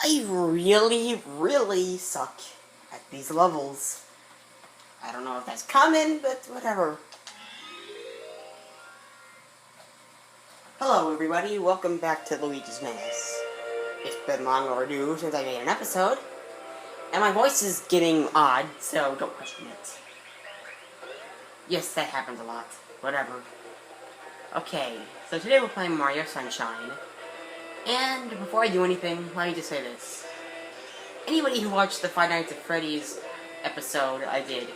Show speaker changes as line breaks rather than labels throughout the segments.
I really suck at these levels. I don't know if that's common, but whatever. Hello everybody, welcome back to Luigi's Menace. It's been long overdue since I made an episode, and my voice is getting odd, so don't question it. Yes, that happens a lot. Whatever. Okay, so today we're playing Mario Sunshine. And before I do anything, let me just say this. Anybody who watched the Five Nights at Freddy's episode I did,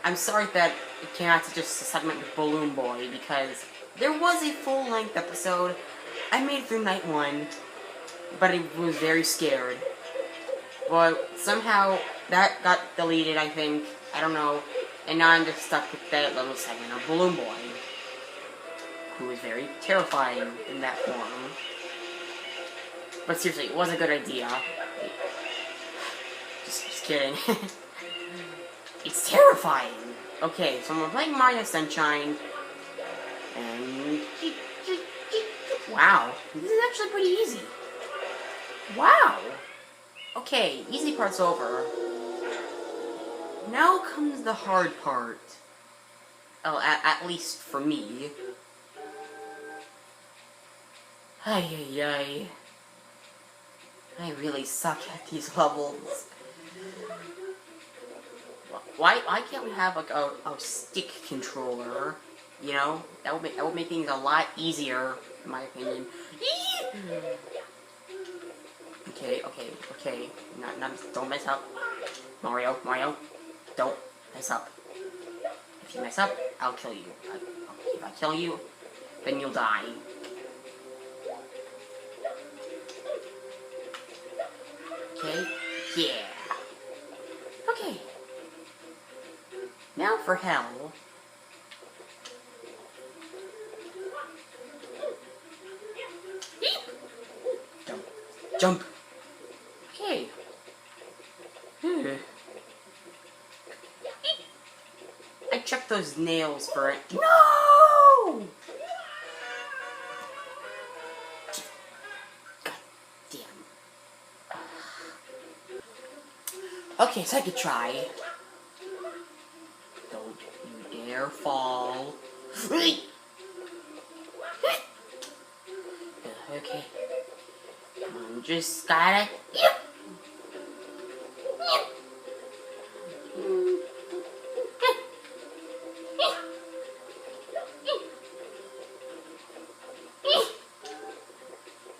I'm sorry that it came out to just a segment with Balloon Boy, because there was a full-length episode. I made it through night 1, but I was very scared. Well, somehow that got deleted, I think. I don't know. And now I'm just stuck with that little segment of Balloon Boy, who is very terrifying in that form. But seriously, it was a good idea. Just kidding. It's terrifying. Okay, so we're playing Mario Sunshine. And... wow. This is actually pretty easy. Wow. Okay, easy part's over. Now comes the hard part. Oh, at least for me. Ay, ay, ay. I really suck at these levels. Why can't we have like a stick controller? You know, that would make things a lot easier, in my opinion. Okay. Don't mess up, Mario, don't mess up. If you mess up, I'll kill you. If I kill you, then you'll die. Okay, yeah. Okay. Now for hell. Jump. Okay. I checked those nails for it. No! Okay, so I could try. Don't you dare fall. Okay. Just gotta...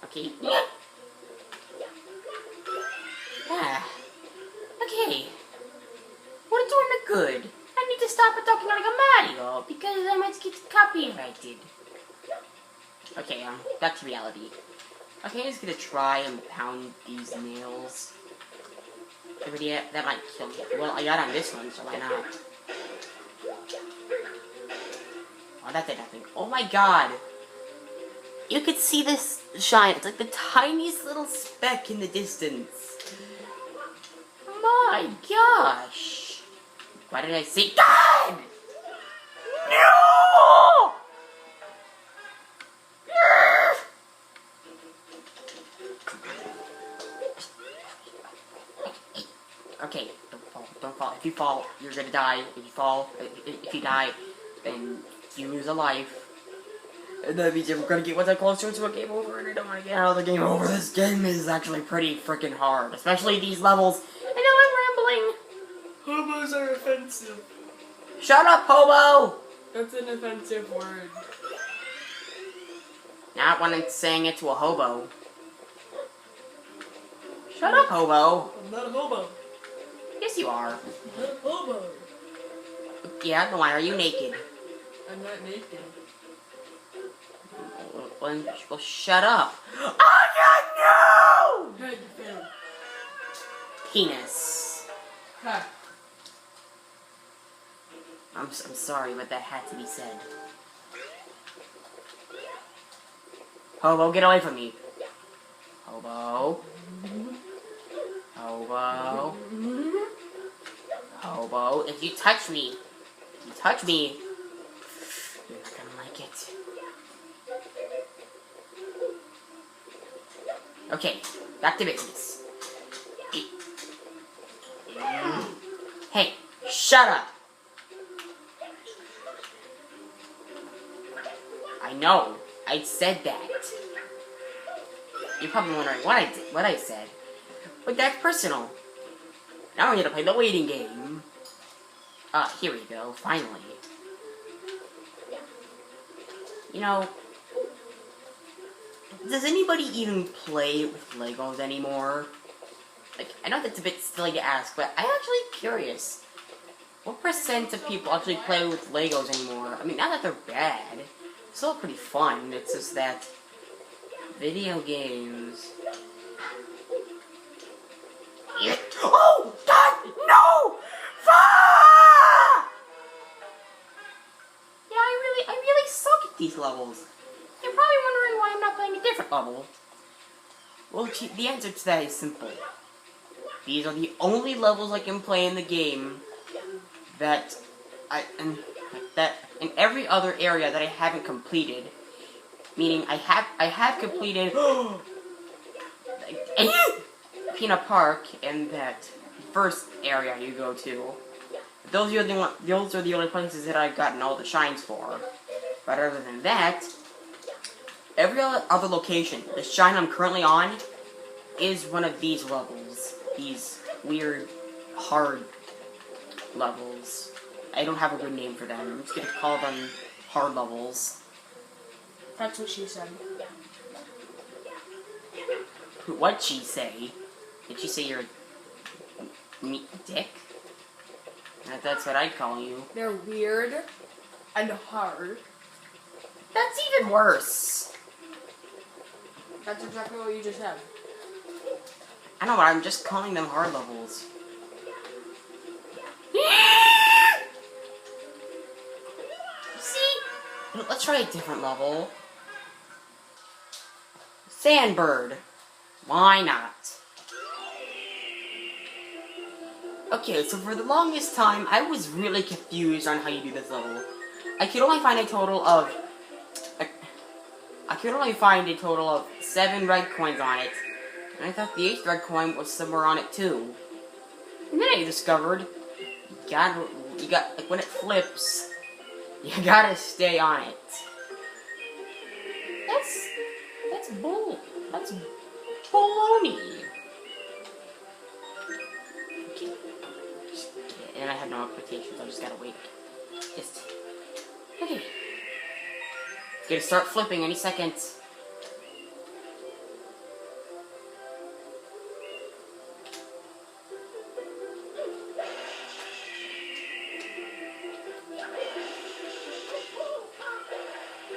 Okay. Okay. We're doing it good. I need to stop talking like a Mario, because I might get copyrighted. Okay, back to reality. Okay, I'm just gonna try and pound these nails. That might kill me. Well, I got on this one, so why not? Oh, that did nothing. Oh my god! You could see this shine. It's like the tiniest little speck in the distance. My gosh! Why did I say God? No! Okay, don't fall. If you fall, you're gonna die. If you die, then you lose a life. And that means we're gonna get one step closer to a game over, and I don't want to get out of the game over. This game is actually pretty freaking hard, especially these levels. I know I'm rambling.
Hobos are offensive.
Shut up, hobo!
That's an offensive word.
Not when I'm saying it to a hobo. Shut up, hobo.
I'm not a hobo.
Yes, you are.
I'm not a hobo.
Yeah, then why are you naked?
I'm not naked.
Well, shut up. Oh, no!
Head failed.
Penis.
Ha.
I'm sorry, but that had to be said. Hobo, get away from me. Hobo. Hobo. Hobo, if you touch me, you're not gonna like it. Okay, back to business. Hey, shut up! I know, I said that. You're probably wondering what I said. But that's personal. Now we're gonna play the waiting game. Here we go, finally. You know, does anybody even play with Legos anymore? Like, I know that's a bit silly to ask, but I'm actually curious. What % of people actually play with Legos anymore? I mean, not that they're bad. It's still pretty fun. It's just that video games. Oh God, no! Ah! Yeah, I really suck at these levels. You're probably wondering why I'm not playing a different level. Well, the answer to that is simple. These are the only levels I can play in the game that in every other area that I haven't completed. Meaning I have completed Peanut Park and that first area you go to. Those are the only places that I've gotten all the shines for. But other than that, every other location, the shine I'm currently on is one of these levels. These weird, hard levels. I don't have a good name for them. I'm just gonna call them hard levels.
That's what she said.
What'd she say? Did she say you're a meat dick? That's what I'd call you.
They're weird and hard.
That's even worse.
That's exactly what you just said.
I know, but I'm just calling them hard levels. See? Let's try a different level. Sandbird. Why not? Okay, so for the longest time, I was really confused on how you do this level. I could only find a total of 7 red coins on it. And I thought the 8th red coin was somewhere on it too. And then I discovered, you got, like when it flips, you gotta stay on it. That's bull. That's baloney. Okay. And I have no expectations, I just gotta wait. Okay. It's gonna start flipping any second.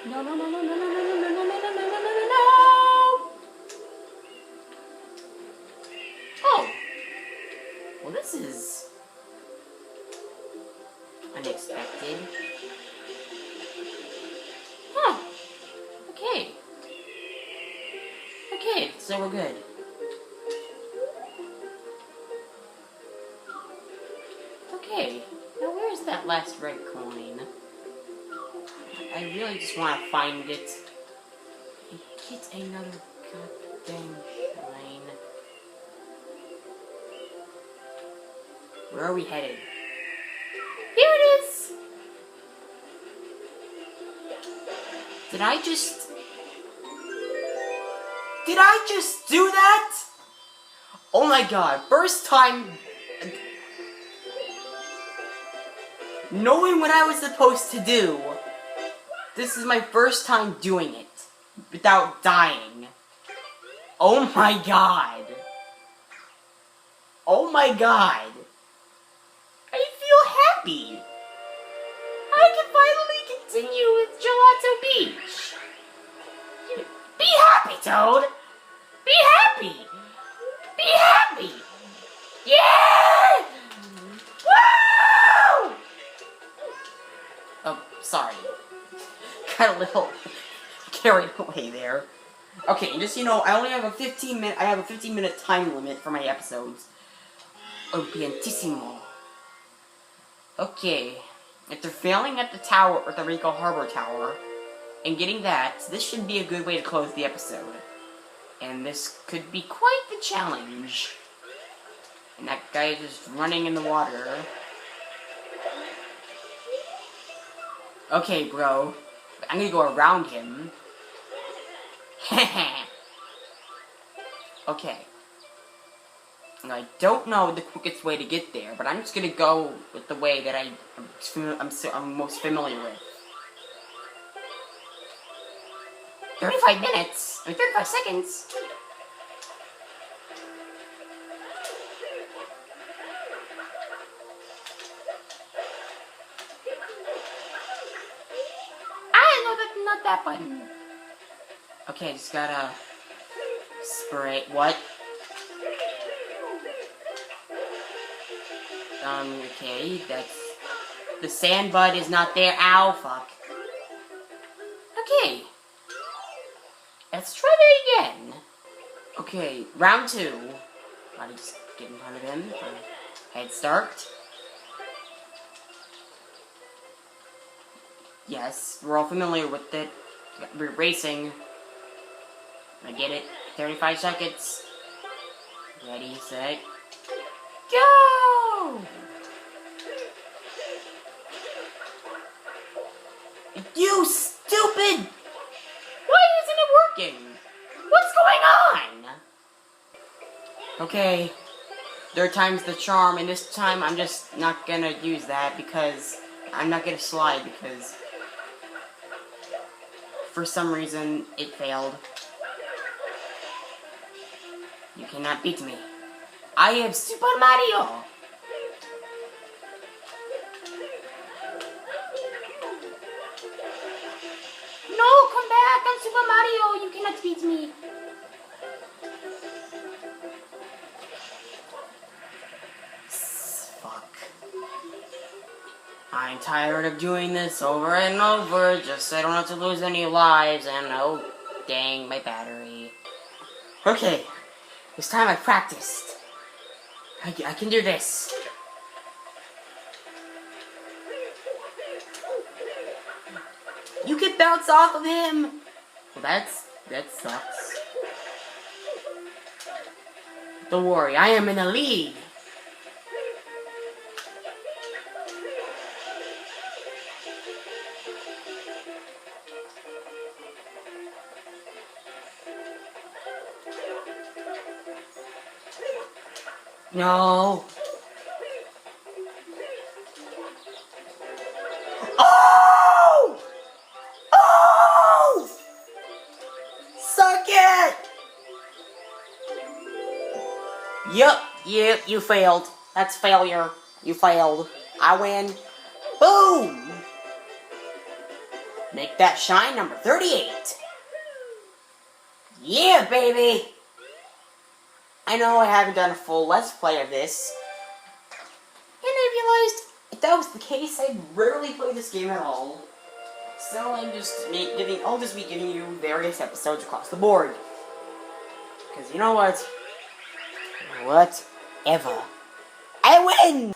No, no, no, no, no, no, no, no, no, no, no, no, no, no, no, no. Oh. Well, this is unexpected. Huh. Okay. Okay, so we're good. Okay. Now where's that last red coin? I really just want to find it and get another goddamn shine. Where are we headed? Here it is! Did I just do that? Oh my god, first time knowing what I was supposed to do. This is my first time doing it without dying. Oh my god. Oh my god. I feel happy. I can finally continue with Gelato Beach. Be happy, Toad. Be happy. Be happy. Yeah! Woo! Oh, sorry. Got a little carried away there. Okay, just so you know, I only have a 15-minute time limit for my episodes. Piantissimo. Okay, after failing at the tower, or the Rico Harbor Tower, and getting that, this should be a good way to close the episode. And this could be quite the challenge. And that guy is just running in the water. Okay, bro. I'm gonna go around him. Okay. I don't know the quickest way to get there, but I'm just gonna go with the way that I'm most familiar with. 35 minutes? 35 seconds? No, that's not that button. Okay, just gotta spray. What? Okay, that's. The sand bud is not there. Ow, fuck. Okay. Let's try that again. Okay, round 2. Gotta just get in front of him for head start. Yes, we're all familiar with it. We're racing. I get it. 35 seconds. Ready, set, go! You stupid! Why isn't it working? What's going on? Okay. Third time's the charm, and this time I'm just not gonna use that because I'm not gonna slide because for some reason it failed. You cannot beat me. I am Super Mario! No, come back! I'm Super Mario! You cannot beat me! Fuck. I'm tired of doing this over and over just so I don't have to lose any lives and oh, dang, my battery. Okay, this time I practiced. I can do this. You can bounce off of him! Well, that sucks. Don't worry, I am in the lead. No. Oh! Oh! Suck it! Yep, you failed. That's failure. You failed. I win. Boom! Make that shine number 38. Yeah, baby! I know I haven't done a full Let's Play of this. And I realized if that was the case, I rarely play this game at all. So I'll just be giving you various episodes across the board. Because you know what? Whatever. I win!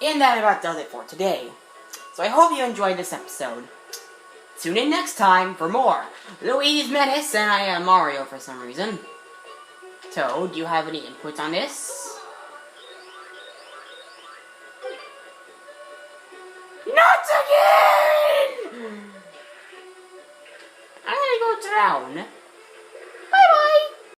And that about does it for today. So I hope you enjoyed this episode. Tune in next time for more Luigi's Menace, and I am Mario for some reason. Toad, do you have any input on this? Not again! I'm gonna go down.